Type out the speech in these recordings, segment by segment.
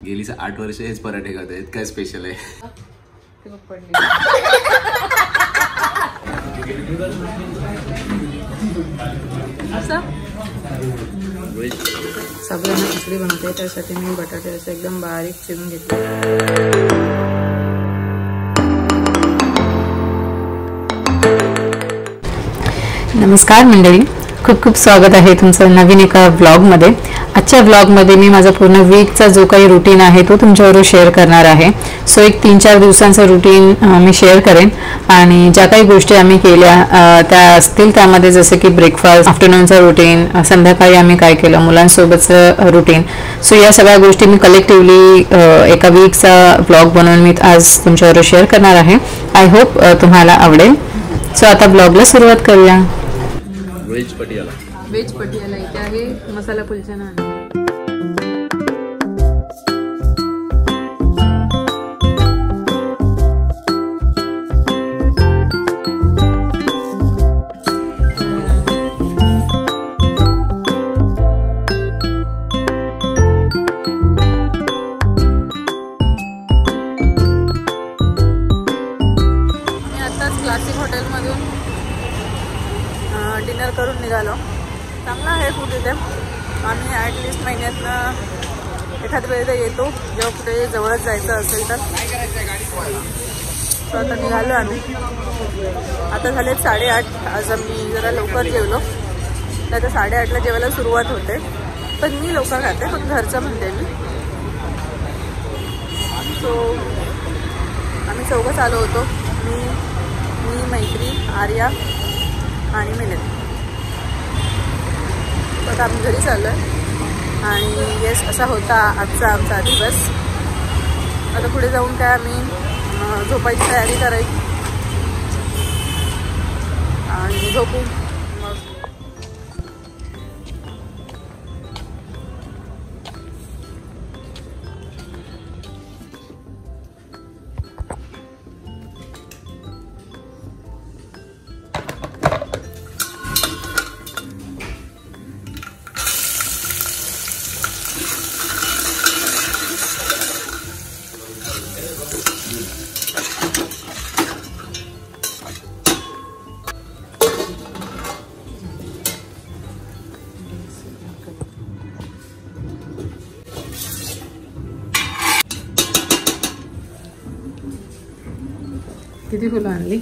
गेली 8 वर्ष हेच पराठे खात आहेत, काय स्पेशल आहे? साबुदाणा खिचडी बनवते, त्यासाठी मी बटाटे असे एकदम बारीक चिरून घेतले। नमस्कार मंडळी, खूप खूप स्वागत आहे तुमचं नवीन एका व्लॉगमध्ये। आजच्या व्लॉगमध्ये मी माझा पूर्ण वीकचा जो काही रुटीन आहे तो तुमच्याबरोबर शेअर करणार आहे। सो एक 3-4 दिवसांचं रुटीन मी शेअर करेन आणि ज्या काही गोष्टी आम्ही केल्या त्या असतील त्यामध्ये, जसे की ब्रेकफास्ट, आफ्टरनूनचा रुटीन, संध्याकाळी आम्ही काय केलं, मुलांसोबतचं रुटीन। सो या सगळ्या गोष्टी मी कलेक्टिव्हली एका वीकचा व्लॉग बनवून मी आज तुमच्याबरोबर शेअर करणार आहे। आय होप तुम्हाला आवडेल। सो आता ब्लॉगला सुरुवात करूया। वेज पटियाला इथे आहे मसाला कुलचा नान। क्लासिक हॉटेलमधून डिनर करून निघालो। चांगला आहे फूड इथे। आम्ही ॲटलिस्ट महिन्यातनं एखाद्या वेळेला येतो जेव्हा कुठे जवळच जायचं असेल तर। तर आता निघालो आम्ही। आता झाले 8:30। आज आम्ही जरा लवकर जेवलो, तर आता 8:30ला जेवायला सुरुवात होते, पण मी लवकर खाते, पण घरचं म्हणते मी। सो आम्ही चौघंच आलो होतो, मी मैत्री, आर्या आणि मिलिंद। तर आम्ही घरी चाललो आहे आणि येस, असा होता आजचा आमचा दिवस। आता पुढे जाऊन काय आम्ही झोपायची तयारी करायची आणि झोपू मग। किती फुलं आणली?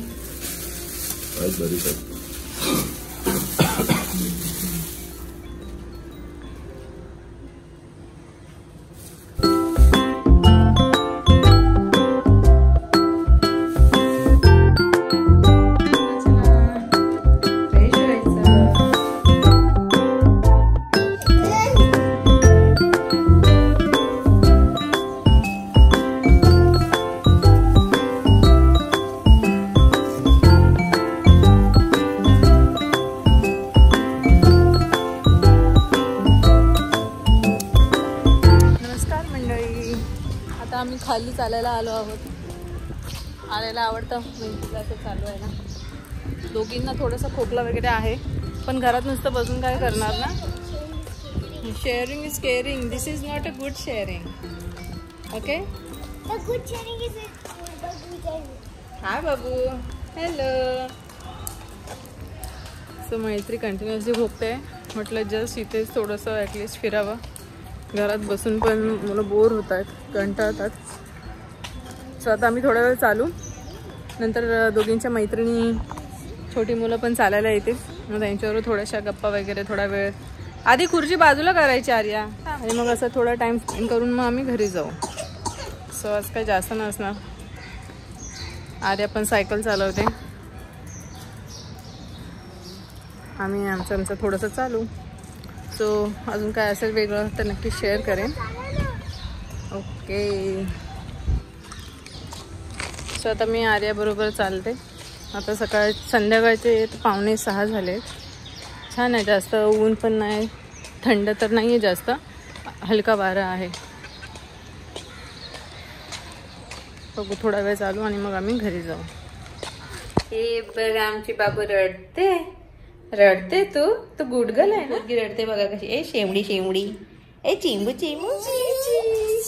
आम्ही खाली चालायला आलो आहोत। आल्याला आवडतं, मेहंदीला ते चालू आहे ना। दोघींना थोडासा खोकला वगैरे आहे, पण घरात नुसतं बसून काय करणार ना। Sharing is caring, this is not a good sharing, okay? Hi बाबू, हॅलो। सो मैत्री कंटिन्युअसली खोकते, म्हटलं जस्ट इथेच थोडंसं ॲटलिस्ट फिरावं। घरात बसून पण मुलं बोर होत आहेत, कंटाळतात। सो आता आम्ही थोडा वेळ चालू, नंतर दोघींच्या मैत्रिणी, छोटी मुलं पण चालायला येतील, मग त्यांच्यावर थोड्याशा गप्पा वगैरे, थोडा वेळ। आधी खुर्ची बाजूला करायची आर्या, आणि मग असं थोडा टाइम स्पेंड करून मग आम्ही घरी जाऊ। सो आज काही जास्त नसणार। आर्या पण सायकल चालवते, आम्ही आमचं थोडंसं चालू। सो अजून काय असेल वेगळं तर नक्की शेअर करेन, ओके? सो आता मी आर्याबरोबर चालते। आता संध्याकाळचे 5:45 झाले। छान आहे, जास्त ऊन पण नाही, थंड तर नाही आहे जास्त, हलका वारा आहे। बघू थोडा वेळ चालू आणि मग आम्ही घरी जाऊ। हे बघ आमची बाबू रडते, रडते तू गुड गर्ल आहे ना। रडते बघा कशी, ए शेवडी शेवडी, ए चिंबू चिंबू,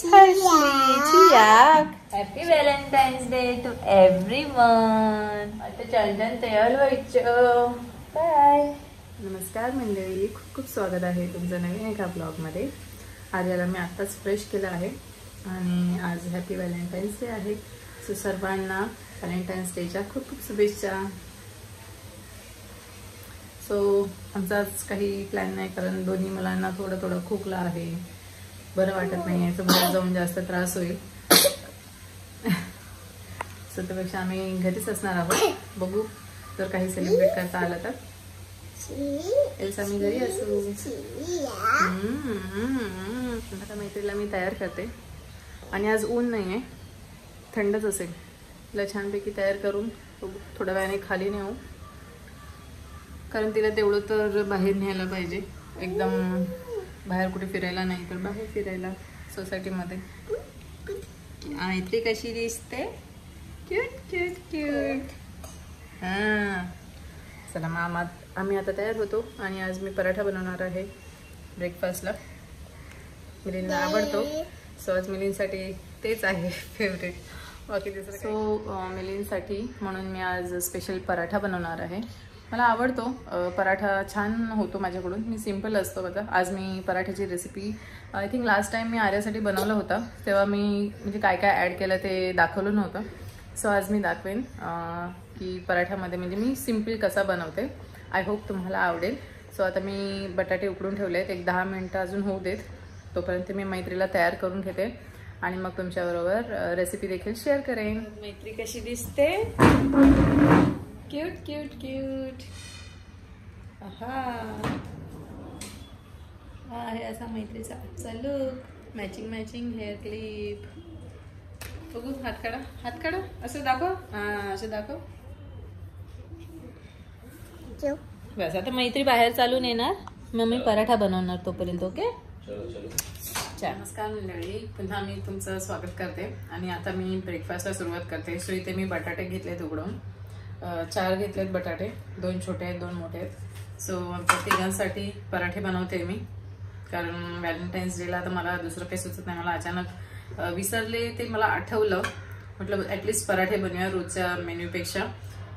happy Valentine's day to everyone. आता चंदन तयार व्हायचं. बाय. नमस्कार मंडळी, खूप खूप स्वागत आहे तुमचं नवीन एका ब्लॉगमध्ये. आज याला मी आत्ताच फ्रेश केलं आहे आणि आज हॅपी व्हॅलेंटाईन्स डे आहे. सो सर्वांना व्हॅलेंटाईन्स डेच्या खूप खूप शुभेच्छा. सो आमचा आज काही प्लॅन नाही, कारण दोन्ही मुलांना थोडं थोडं खोकला आहे, बरं वाटत नाही आहे, तर बाहेर जाऊन जास्त त्रास होईल. सो त्यापेक्षा आम्ही घरीच असणार आहोत. बघू जर काही सेलिब्रेट करता आलं तर. एल्सा मी घरी असू. आता मैत्रीला मी तयार करते आणि आज ऊन नाही आहे, थंडच असेल. तिला छानपैकी तयार करून थोड्या वेळाने खाली नेऊ, कारण तिला तेवढं तर बाहेर न्यायला पाहिजे. एकदम बाहेर कुठे फिरायला नाही, तर बाहेर फिरायला सोसायटीमध्ये. मैत्री कशी दिसते, क्यूट क्यूट क्यूट. हां चला मग आम्ही आता तयार होतो आणि आज मी पराठा बनवणार आहे ब्रेकफास्टला. मिलिंदला आवडतो, सो आज मिलिंदसाठी तेच आहे फेवरेट. बाकी दुसरं. सो मिलिंदसाठी म्हणून मी आज स्पेशल पराठा बनवणार आहे. मला आवडतो पराठा, छान होतो माझ्याकडून. मी सिम्पल असतो बघा. आज मी पराठ्याची recipe I think last time मी आर्यासाठी बनवलं होतं, तेव्हा मी म्हणजे काय काय ॲड केलं ते दाखवलं नव्हतं. सो आज मी दाखवेन की पराठ्यामध्ये म्हणजे मी सिम्पल कसा बनवते. आय होप तुम्हाला आवडेल. सो आता मी बटाटे उकडून ठेवले आहेत, एक 10 मिनटं अजून होऊ देत. तोपर्यंत मी मैत्रीला तयार करून घेते आणि मग तुमच्याबरोबर रेसिपी देखील शेअर करेन. मैत्री कशी दिसते, क्यूट क्यूट क्यूट. हा आहे असा मैत्रीचा आजचा look. Matching matching hair clip. बघू, हात काढा, हात काढा, असं दाखव. हां असं दाखव. बस आता मैत्री बाहेर चालून येणार, मग मी पराठा बनवणार तोपर्यंत. ओके. नमस्कार मंडळी, पुन्हा मी तुमचं स्वागत करते आणि आता मी ब्रेकफास्टला सुरुवात करते. सो इथे मी बटाटे घेतलेत उकडून. 4 घेतलेत बटाटे, 2 छोटे आहेत 2 मोठे आहेत. सो आमच्या तिघांसाठी पराठे बनवते मी, कारण व्हॅलेंटाईन्स डेला तर मला दुसरं काही सुचत नाही. मला अचानक विसरले, ते मला आठवलं, म्हटलं ॲटलिस्ट पराठे बनवूया रोजच्या मेन्यूपेक्षा.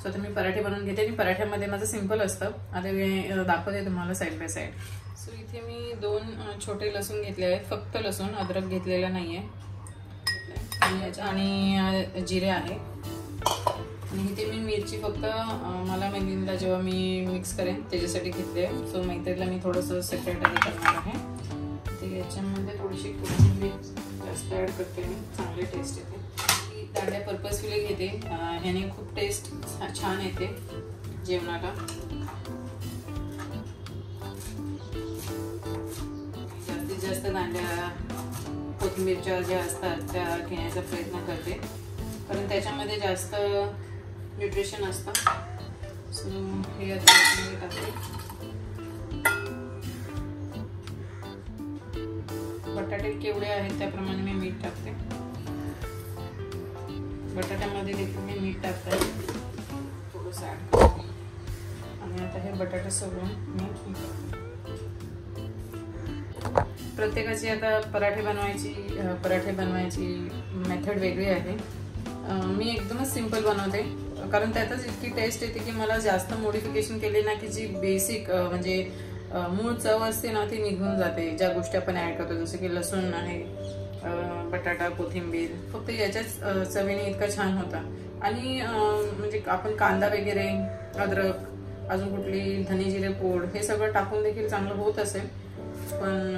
सो आता मी पराठे बनवून घेते आणि पराठ्यामध्ये माझं सिम्पल असतं. आता मी दाखवते तुम्हाला साईड बाय साईड. सो इथे मी 2 छोटे लसूण घेतले आहेत, फक्त लसूण, अद्रक घेतलेला नाही आहे, आणि जिरे आहे. आणि इथे मी मिरची फक्त मला मैत्रिणीला जेव्हा मी मिक्स करेन त्याच्यासाठी घेतले. सो मैत्रिणीला मी थोडंसं सेपरेट आधी करणार आहे. ते याच्यामध्ये थोडीशी कोथिंबीर जास्त ॲड करते मी, चांगली टेस्ट येते. ती दांड्या पर्पजफुली घेते, ह्याने खूप टेस्ट छान येते जेवणाला. जास्तीत जास्त दांड्या कोथिंबीरच्या ज्या असतात त्या घेण्याचा प्रयत्न करते, कारण त्याच्यामध्ये जास्त न्यूट्रिशन असतं. सो हे आता टाकते. बटाटे केवढे आहेत त्याप्रमाणे मी मीठ टाकते. बटाट्यामध्ये देखील मी मीठ टाकते, थोडंसं ॲड करते. आणि आता हे बटाटे सोडून मी प्रत्येकाची आता पराठे बनवायची मेथड वेगळी आहे. मी एकदमच सिम्पल बनवते, कारण त्यातच इतकी टेस्ट येते की मला जास्त मॉडिफिकेशन केली ना की जी बेसिक म्हणजे मूळ चव असते ना ती निघून जाते. ज्या गोष्टी आपण ॲड करतो, जसं की लसूण आहे, बटाटा, कोथिंबीर, फक्त याच्याच चवीने इतका छान होता. आणि म्हणजे आपण कांदा वगैरे, अद्रक, अजून कुठली धने जिरे पूड, हे सगळं टाकून देखील चांगलं होत असेल. पण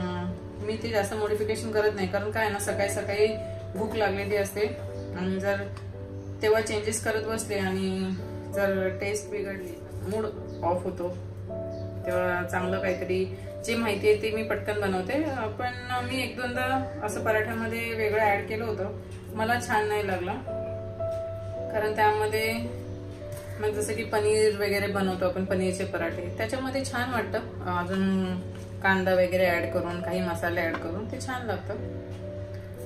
मी ते जास्त मॉडिफिकेशन करत नाही, कारण काय ना सकाळी सकाळी भूक लागलेली असते आणि जर तेव्हा चेंजेस करत बसले आणि जर टेस्ट बिघडली, मूड ऑफ होतो. तेव्हा चांगलं काहीतरी जे माहिती आहे ते मी पटकन बनवते. पण मी 1-2दा असं पराठ्यामध्ये वेगळं ॲड केलं होतं, मला छान नाही लागलं. कारण त्यामध्ये मग जसं की पनीर वगैरे बनवतो आपण, पनीरचे पराठे, त्याच्यामध्ये छान वाटतं. अजून कांदा वगैरे ॲड करून, काही मसाले ॲड करून ते छान लागतं.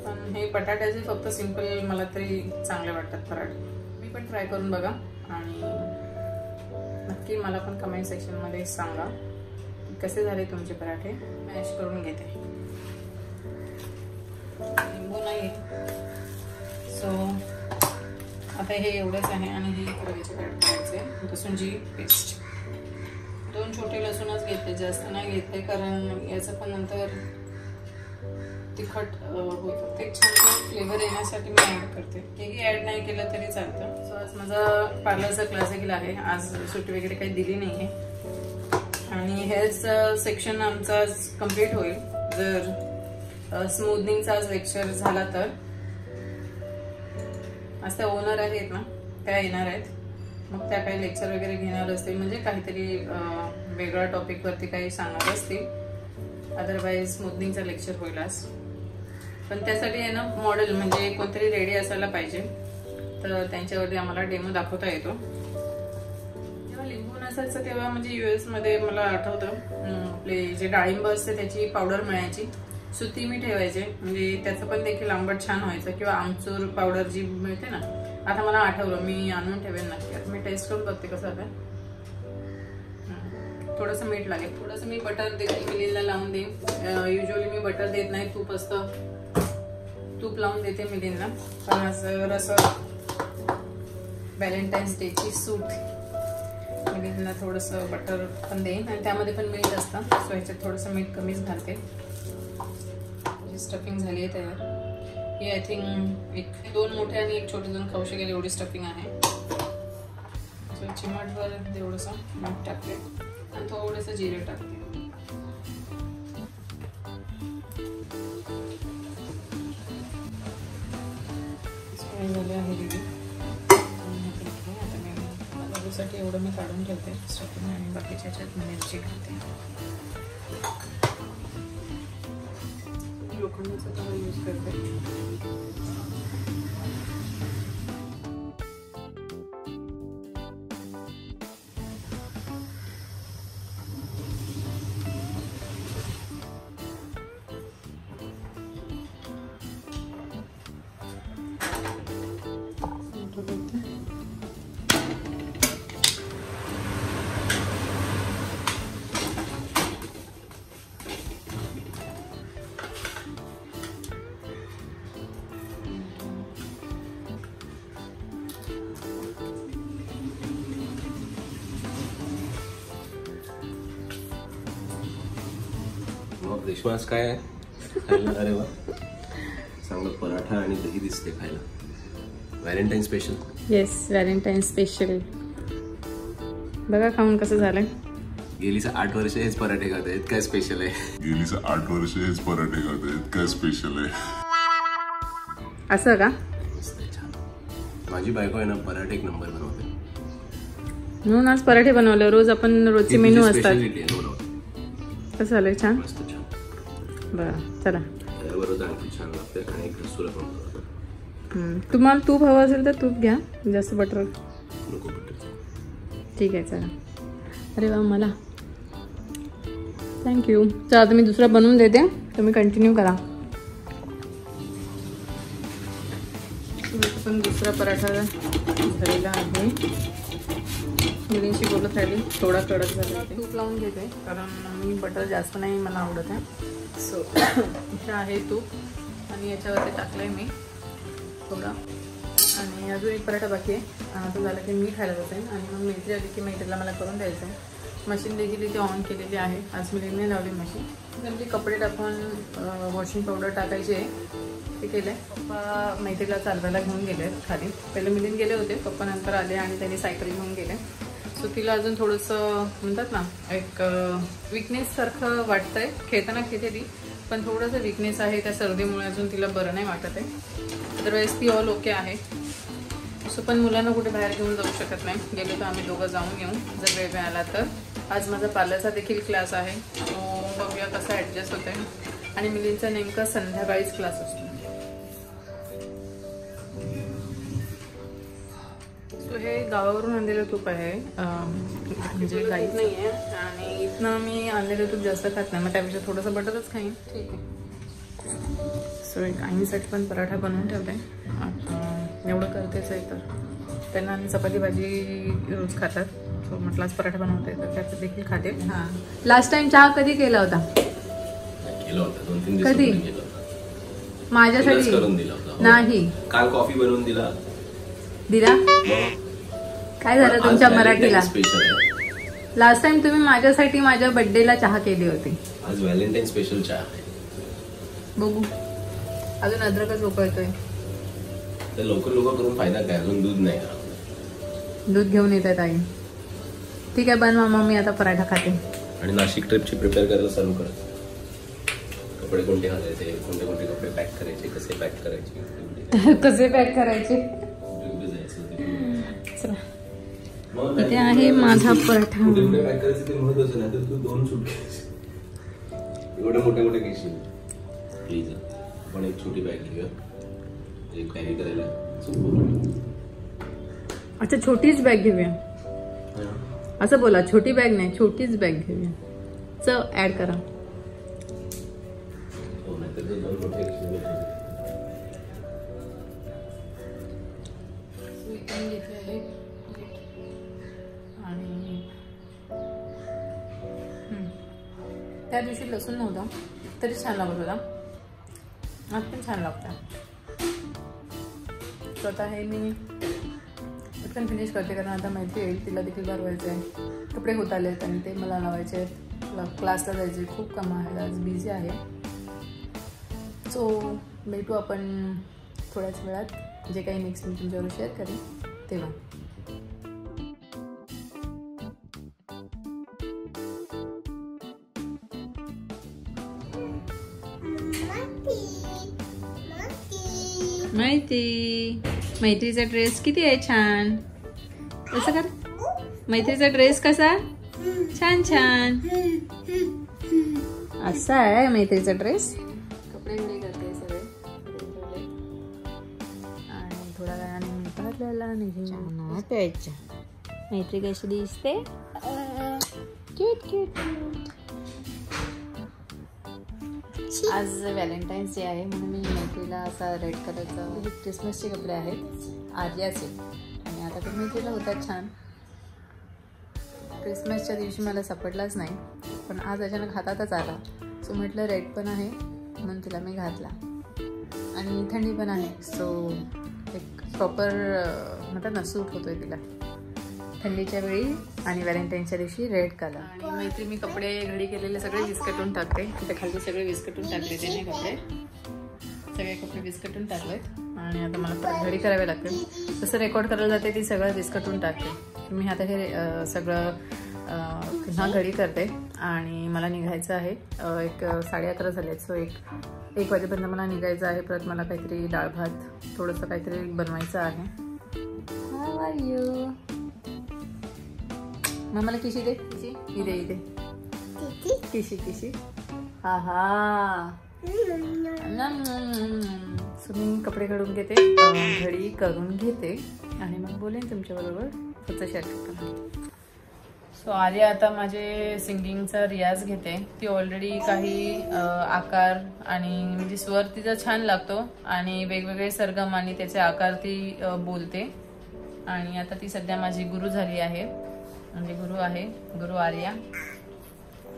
पण हे बटाट्याचे फक्त सिम्पल मला तरी चांगले वाटतात पराठे. मी पण ट्राय करून बघा आणि नक्की मला पण कमेंट सेक्शनमध्ये सांगा कसे झाले तुमचे पराठे. मॅश करून घेते. लिंबू नाही. सो आता हे एवढंच आहे आणि हे याच्यात ॲड करायचे लसूणची पेस्ट. 2 छोटे लसूणच घेतले, जास्त नाही घेतले, कारण याचं पण नंतर तिखट होतं. ते छान फ्लेवर येण्यासाठी मी ॲड करते. हेही ॲड नाही केलं तरी चालतं. सो आज माझा पार्लरचा क्लासिकल आहे. आज सुट्टी वगैरे काही दिली नाही आहे आणि हेच सेक्शन आमचा कम्प्लीट होईल. जर स्मूथनिंगचा आज लेक्चर झाला तर. आज त्या ओनर आहेत ना, त्या येणार आहेत, मग त्या काही लेक्चर वगैरे घेणार असतील, म्हणजे काहीतरी वेगळ्या टॉपिकवरती काही सांगणार असतील. अदरवाईज स्मूथनिंगचा लेक्चर होईल आज. पण त्यासाठी आहे ना मॉडेल म्हणजे कोणतरी रेडी असायला पाहिजे, तर त्यांच्यावरती आम्हाला डेमो दाखवता येतो. जेव्हा लिंबू नसायचं तेव्हा म्हणजे US मध्ये मला आठवतं आपले जे डाळिंब असते त्याची पावडर मिळायची. सो ती मी ठेवायचे, म्हणजे त्याचं पण देखील आंबट छान व्हायचं. किंवा आमचूर पावडर जी मिळते ना, आता मला आठवलं, मी आणून ठेवेन नक्की. आता मी टेस्ट करून बघते कसं आहे. थोडंसं मीठ लागेल. थोडंसं मी बटर देखील मिलीला लावून देईन. युजली मी बटर देत नाही, तूप असतं, तूप लावून देते मिलींना. पण असं व्हॅलेंटाईन्स डेची सूट मिलींना थोडंसं बटर पण देईन आणि त्यामध्ये पण मीठ असतं. सो ह्याच्यात थोडंसं मीठ कमीच घालते. स्टफिंग झाली आहे तयार. ही आय थिंक 2 मोठे आणि 1 छोटे 2 खाऊ शकेल एवढी स्टफिंग आहे. सो चिमटभर एवढंसं मीठ टाकते आणि थोडंसं जिरे टाकते. झाले आहे दिदी. आता मी बाजूसाठी एवढं मी काढून ठेवते स्टफिंग आणि बाकीच्या ह्याच्यात मिरची घालते. लोखंडाचा तवा यूज करते. रेशमा आज काय खायला? अरे वा, चांगलं पराठा आणि दही दिसते खायला. Valentine special. Yes, Valentine special. बघा खाऊन कसं झालंय. गेलीच 8 वर्ष हेच पराठे खात आहेत. काय स्पेशल आहे? गेलीच 8 वर्ष हेच पराठे खात आहेत. काय स्पेशल आहे? असं का? छान. माझी बायको आहे ना पराठे एक नंबर बनवते, म्हणून आज पराठे बनवले. रोज आपण रोजचे मेनू असतात. कसं झालंय? छान. मस्त छान. बरं चला. बरोबर आणखी छान लागते आणि एक रसुला पण. तुम्हाला तूप हवं असेल तर तूप घ्या, जास्त बटर नको. बटर ठीक आहे. चला. अरे वा, मला थँक्यू. चला आता मी दुसरा बनवून देते, तुम्ही कंटिन्यू करा. पण दुसरा पराठा झालेला आहे. मुलींशी बोलत राहिली, थोडा कडक झाला. तूप लावून घेते कारण मी बटर जास्त नाही मला आवडत आहे. सो इथे आहे तूप आणि याच्यावरती टाकलं आहे मी थोडा. आणि अजून एक पराठा बाकी आहे. तो झाला की मी खायला बसेन आणि मग मैत्री आली की मैत्रीला मला करून द्यायचं आहे. मशीन देखील इथे ऑन केलेली आहे. आज मी नाही लावली मशीन. म्हणजे कपडे टाकून वॉशिंग पावडर टाकायची आहे, ते केलं आहे. पप्पा मैत्रीला चालवायला घेऊन गेले खाली. पहिले मिलीन गेले होते, पप्पा नंतर आले आणि त्यांनी सायकल घेऊन गेले. सो तिला अजून थोडंसं म्हणतात ना एक विकनेस सारखं वाटतंय. खेळताना खेळते ती, पण थोडंसं विकनेस आहे. त्या सर्दीमुळे अजून तिला बरं नाही वाटत आहे. अदरवाईज ती ऑल ओके आहे. सो पण मुलांना कुठे बाहेर घेऊन जाऊ शकत नाही. गेलो तर आम्ही दोघं जाऊन येऊ जर वेळ मिळाला तर. आज माझा पार्लरचा देखील क्लास आहे, तो बघूया कसा ॲडजस्ट होत आहे. आणि मिलींचा नेमका संध्याकाळीच क्लास असतो. सो हे गावावरून आणलेलं तूप आहे, म्हणजे गाईत नाही आहे. आणि इथनं मी आणलेलं तूप जास्त खात नाही, मग त्यापेक्षा थोडंसं बटरच खाईन. ठीक आहे. सो एक आईंसाठी पण पराठा बनवून ठेवला आहे. आता एवढं करतेच आहे तर त्यांना आणि चपाती भाजी रोज खातात. सो म्हटलं आज पराठा बनवते तर त्याचं देखील खाते. हां, लास्ट टाइम चहा कधी केला होता? केला होता 2-3 दिवस कधी? माझ्यासाठी करून दिला होता. नाही, काल कॉफी बनवून दिला. काय झालं तुमच्या मराठीला? स्पेशल आहे. लास्ट टाइम तुम्ही माझ्यासाठी माझ्या बर्थडेला चहा केली होती. आज व्हॅलेंटाईन स्पेशल चहा आहे. बघू, अजून अद्रकच उकळतोय. तर लवकर करून फायदा काय? अजून दूध नाही का? दूध घेऊन येत आहेत आई. ठीक आहे, बनवा मग, मी आता पराठा खाते. आणि नाशिक ट्रिपची प्रिपेअर करायला चालू कर. कपडे कोणते घालायचे, कोणते कोणते कपडे पॅक करायचे, कसे पॅक करायचे, कसे पॅक करायचे. इथे आहे माझा पराठा. पॅक करायचं ते महत्वाचं नाही. तर तू 2 सुटकेस एवढे मोठे मोठे घेशील. प्लीज आपण एक छोटी बॅग घेऊया, एक कॅरी करायला. अच्छा, छोटीच बॅग घेऊया असं बोला. छोटी बॅग नाही, छोटीच बॅग घेऊया. चव ऍड करा. त्या दिवशी लसूण नव्हता तरी छान लागत होता. आज पण छान लागतं. स्वतः हे मी पटकन फिनिश करते, कारण आता माहिती येईल तिला देखील भरवायचं आहे. कपडे होत आले आहेत आणि ते मला लावायचे आहेत. क्लासला जायचे, खूप काम आहे, आज बिझी आहे. सो भेटू आपण थोड्याच वेळात. जे काही नेक्स्ट मी तुमच्यावर शेअर करेन तेव्हा. मैत्रीचा ड्रेस किती आहे छान. कसं कर, मैत्रीचा ड्रेस कसा छान छान असा आहे मैत्रीचा ड्रेस. कपडे घडी करते सगळे आणि थोड्या वेळाने मी भरलेला नाही प्यायच्या. मैत्री कशी दिसते, क्यूट क्यूट. आज व्हॅलेंटाईन्स डे आहे म्हणून मी मैत्रीला असा रेड कलरचा क्रिसमसचे कपडे आहेत आर्याचे. आणि आता तर मैत्रीला होतात छान. क्रिसमसच्या दिवशी मला सापडलाच नाही, पण आज अचानक हातातच आला. सो म्हटलं रेड पण आहे म्हणून तिला मी घातला. आणि थंडी पण आहे, सो एक प्रॉपर म्हणतात ना सूट होतोय तिला थंडीच्या वेळी आणि व्हॅलेंटाईनच्या दिवशी रेड कलर. आणि मैत्री मी कपडे घडी केलेले सगळे विस्कटून टाकते. तिथे खाली सगळे विस्कटून टाकले त्याने कपडे, सगळे कपडे विस्कटून टाकलेत. आणि आता मला परत घडी करावे लागते. जसं रेकॉर्ड करायला जाते ती सगळं विस्कटून टाकते. मी आता हे सगळं पुन्हा घडी करते आणि मला निघायचं आहे. एक 11:30 झालेत. सो एक वाजेपर्यंत मला निघायचं आहे. परत मला काहीतरी डाळ भात थोडंसं काहीतरी बनवायचं आहे. How are you? मग मला किशी दे, किशी इथे इथे किशी किशी. हा हा. सो मी कपडे घडून घेते, घडी करून घेते आणि मग बोलेन तुमच्याबरोबर पुढचं शेअर करतो. सो आर्या आता माझे सिंगिंगचा रियाज घेते. ती ऑलरेडी काही आकार आणि म्हणजे स्वर तिचा छान लागतो आणि वेगवेगळे सरगम आणि त्याचे आकार ती बोलते. आणि आता ती सध्या माझी गुरु झाली आहे, म्हणजे गुरु आहे, गुरु आर्या.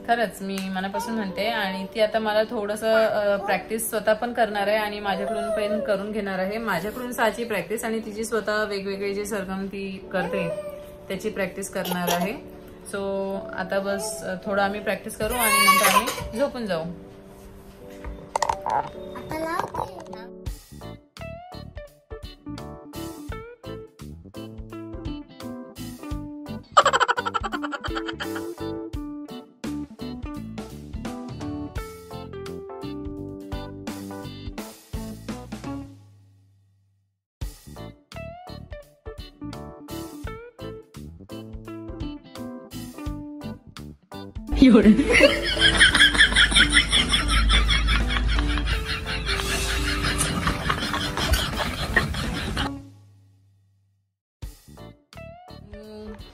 खरंच मी मनापासून म्हणते. आणि ती आता मला थोडंसं प्रॅक्टिस स्वतः पण करणार आहे आणि माझ्याकडून पण करून घेणार आहे. माझ्याकडून साची प्रॅक्टिस आणि तिची स्वतः वेगवेगळे जे सरगम ती करते त्याची प्रॅक्टिस करणार आहे. सो आता बस थोडं आम्ही प्रॅक्टिस करू आणि नंतर आम्ही झोपून जाऊ.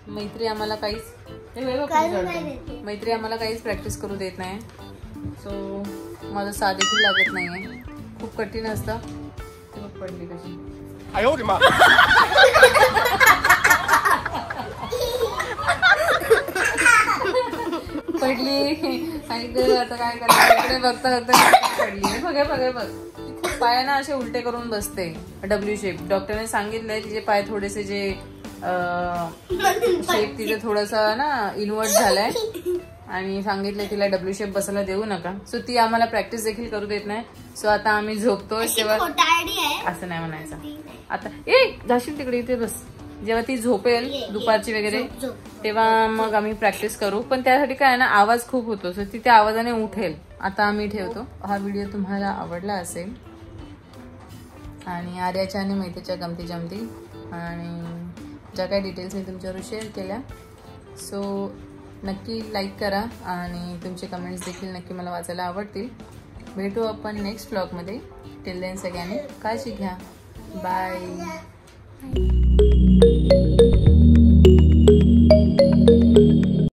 मैत्री आम्हाला काहीच प्रॅक्टिस करू देत नाही. सो माझं साथ देखील लागत नाहीये. खूप कठीण असतं. ते बघ पडली कशी. पडली. आता काय करायचं, बघता बघता पडली. बघ बघ बघ. पाय ना असे उलटे करून बसते डब्ल्यू शेप. डॉक्टरने सांगितलंय तिचे पाय थोडेसे जे शेप तिथे थोडासा ना इन्व्हर्ट झालाय आणि सांगितलंय तिला डब्ल्यू शेप बसायला देऊ नका. सो ती आम्हाला प्रॅक्टिस देखील करू देत नाही. सो आता आम्ही झोपतोय तेव्हा असं नाही म्हणायचं. आता जाशील तिकडे इथे बस. जेव्हा ती झोपेल दुपारची वगैरे तेव्हा मग आम्ही प्रॅक्टिस करू. पण त्यासाठी काय ना आवाज खूप होतो. सो ती त्या आवाजाने उठेल. आता आम्ही ठेवतो. हा व्हिडिओ तुम्हाला आवडला असेल आणि आर्याच्या आणि मैत्रीच्या गमती जमती आणि ज्या काही डिटेल्स मी तुमच्यावर शेअर केल्या सो नक्की लाईक करा आणि तुमचे कमेंट्स देखील नक्की मला वाचायला आवडतील. भेटू आपण नेक्स्ट व्लॉगमध्ये. टिल देन सगळ्यांनी काळजी घ्या. बाय.